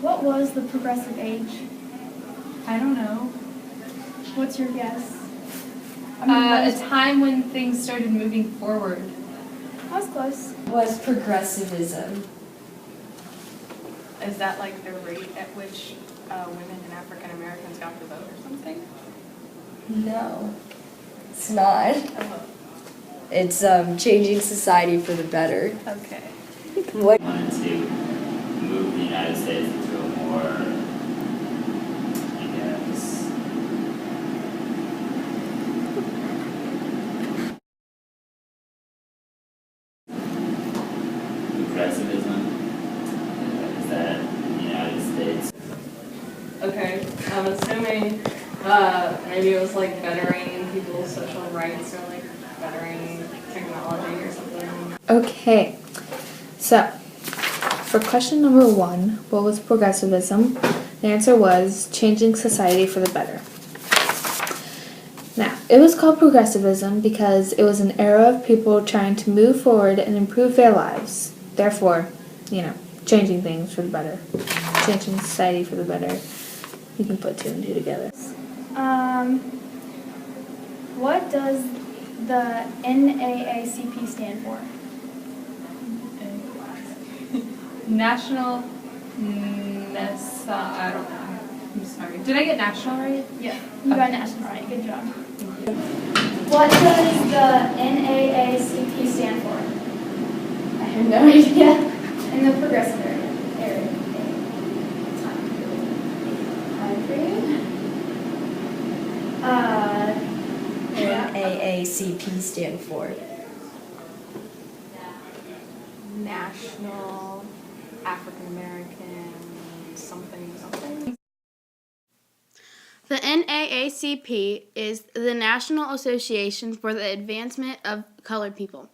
What was the progressive age? I don't know. What's your guess? A time when things started moving forward. That was close. Was progressivism. Is that like the rate at which women and African Americans got the vote or something? No, it's not. It's changing society for the better. Okay. What? Wanted to move the United States into a more, I guess, progressivism. Is that in the United States? Okay, I'm assuming maybe it was like bettering people's social rights or like bettering technology or something. Okay, so for question number 1, what was progressivism? The answer was changing society for the better. Now, it was called progressivism because it was an era of people trying to move forward and improve their lives. Therefore, changing things for the better. Changing society for the better. You can put 2 and 2 together. What does the NAACP stand for? National I don't know. I'm sorry. Did I get national right? Yeah, you got national right. Good job. What does the NAACP stand for? I have no idea. In the progressive area. NAACP stand for. National African American something. The NAACP is the National Association for the Advancement of Colored People.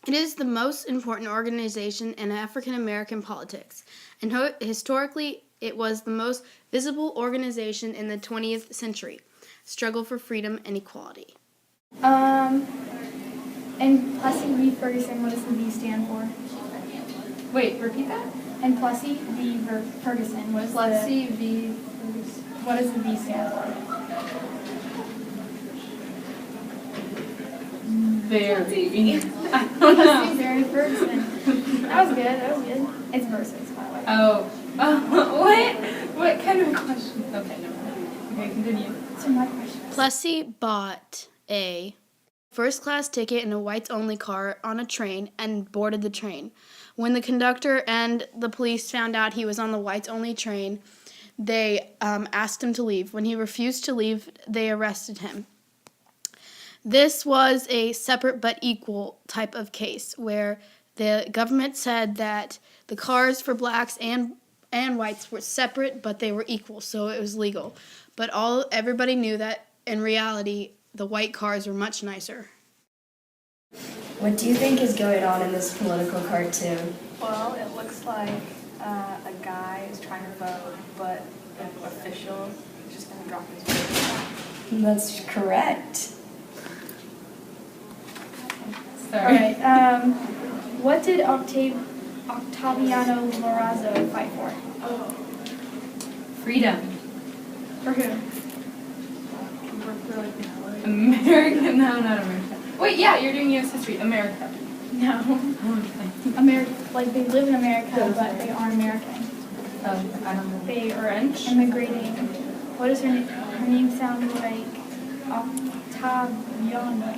It is the most important organization in African American politics, and historically it was the most visible organization in the 20th century. Struggle for freedom and equality. And Plessy v. Ferguson, what does the V stand for? Wait, repeat that? And Plessy v. Ferguson, what does the V stand for? Very. I don't Plessy know. v. Ferguson. That was good. It's versus, by the way. Oh, what kind of question? Okay, never mind. Okay, continue. So my question. Plessy bought a first-class ticket in a whites-only car on a train and boarded the train. When the conductor and the police found out he was on the whites-only train, they asked him to leave. When he refused to leave, they arrested him. This was a separate but equal type of case where the government said that the cars for blacks and whites were separate, but they were equal, so it was legal. But everybody knew that in reality, the white cars were much nicer. What do you think is going on in this political cartoon? Well, it looks like a guy is trying to vote, but the official is just going to drop his vote. That's correct. Sorry. All right. What did Octaviano Lorenzo fight for? Freedom. For who? America? No, not America. Wait, yeah, you're doing U.S. history. America. No. Oh, America. Like they live in America, but they aren't American. I don't know. They are French? immigrating. What is her name? Her name sounds like Octaviano.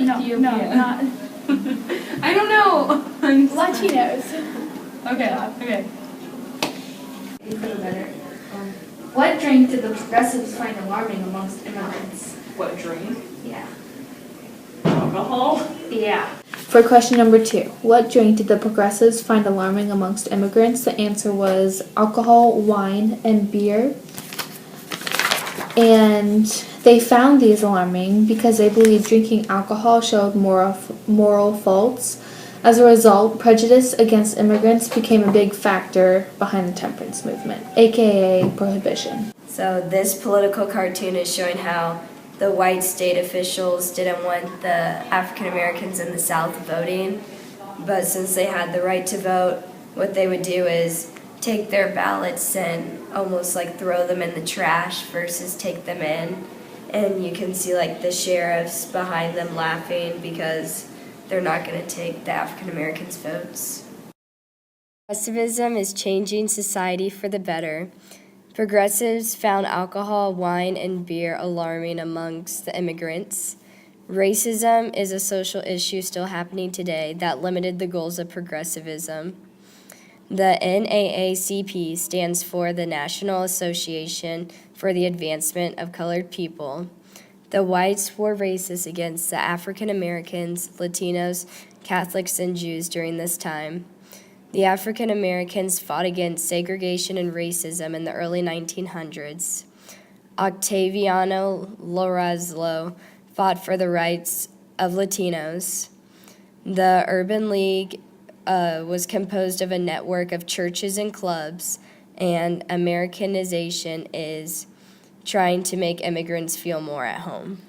No, Ethiopia. not I don't know. I'm sorry. Latinos. Okay. What drink did the progressives find alarming amongst immigrants? What drink? Yeah. Alcohol? Yeah. For question number 2, what drink did the progressives find alarming amongst immigrants? The answer was alcohol, wine, and beer. And they found these alarming because they believed drinking alcohol showed moral faults. As a result, prejudice against immigrants became a big factor behind the temperance movement, aka prohibition. So this political cartoon is showing how the white state officials didn't want the African Americans in the South voting, but since they had the right to vote, what they would do is take their ballots and almost like throw them in the trash versus take them in. And you can see like the sheriffs behind them laughing because they're not going to take the African Americans' votes. Progressivism is changing society for the better. Progressives found alcohol, wine, and beer alarming amongst the immigrants. Racism is a social issue still happening today that limited the goals of progressivism. The NAACP stands for the National Association for the Advancement of Colored People. The whites were racist against the African Americans, Latinos, Catholics, and Jews during this time. The African Americans fought against segregation and racism in the early 1900s. Octaviano Lorazlo fought for the rights of Latinos. The Urban League was composed of a network of churches and clubs, and Americanization is trying to make immigrants feel more at home.